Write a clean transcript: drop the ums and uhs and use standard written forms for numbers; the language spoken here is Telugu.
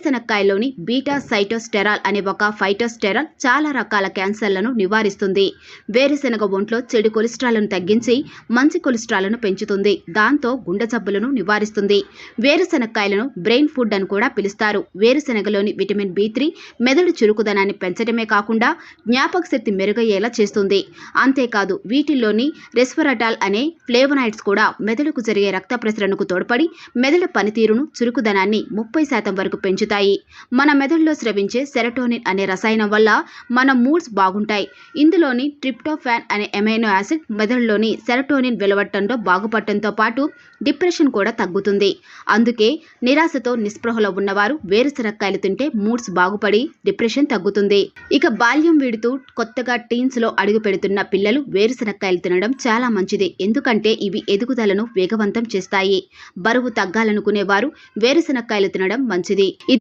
వేరుశనక్కాయలోని బీటా సైటోస్టెరాల్ అనే ఒక ఫైటోస్టెరాల్ చాలా రకాల క్యాన్సర్లను నివారిస్తుంది. వేరుశనగ ఒంట్లో చెడు కొలెస్ట్రాల్ను తగ్గించి మంచి కొలెస్ట్రాల్ను పెంచుతుంది. దాంతో గుండె జబ్బులను నివారిస్తుంది. వేరుశనక్కాయలను బ్రెయిన్ ఫుడ్ అని కూడా పిలుస్తారు. వేరుశనగలోని విటమిన్ B3 మెదడు చురుకుదనాన్ని పెంచడమే కాకుండా జ్ఞాపక శక్తి మెరుగయ్యేలా చేస్తుంది. అంతేకాదు వీటిల్లోని రెస్వెరాటాల్ అనే ఫ్లేవనాయిడ్స్ కూడా మెదడుకు జరిగే రక్త ప్రసరణకు తోడ్పడి మెదడు పనితీరును చురుకుదనాన్ని 30% వరకు పెంచుతాయి. మన మెదడులో స్రవించే సెరటోనిన్ అనే రసాయనం వల్ల మన మూడ్స్ బాగుంటాయి. ఇందులోని ట్రిప్టోఫాన్ అనే అమైనో యాసిడ్ మెదడులోని సెరటోనిన్ వెలువడటంలో బాగుపడటంతో పాటు డిప్రెషన్ కూడా తగ్గుతుంది. అందుకే నిరాశతో నిస్పృహలో ఉన్నవారు వేరుశనక్కాయలు తింటే మూడ్స్ బాగుపడి డిప్రెషన్ తగ్గుతుంది. ఇక బాల్యం వీడుతూ కొత్తగా టీన్స్ లో అడుగు పెడుతున్న పిల్లలు వేరుశనక్కాయలు తినడం చాలా మంచిది. ఎందుకంటే ఇవి ఎదుగుదలను వేగవంతం చేస్తాయి. బరువు తగ్గాలనుకునే వారు వేరుశనక్కాయలు తినడం మంచిది.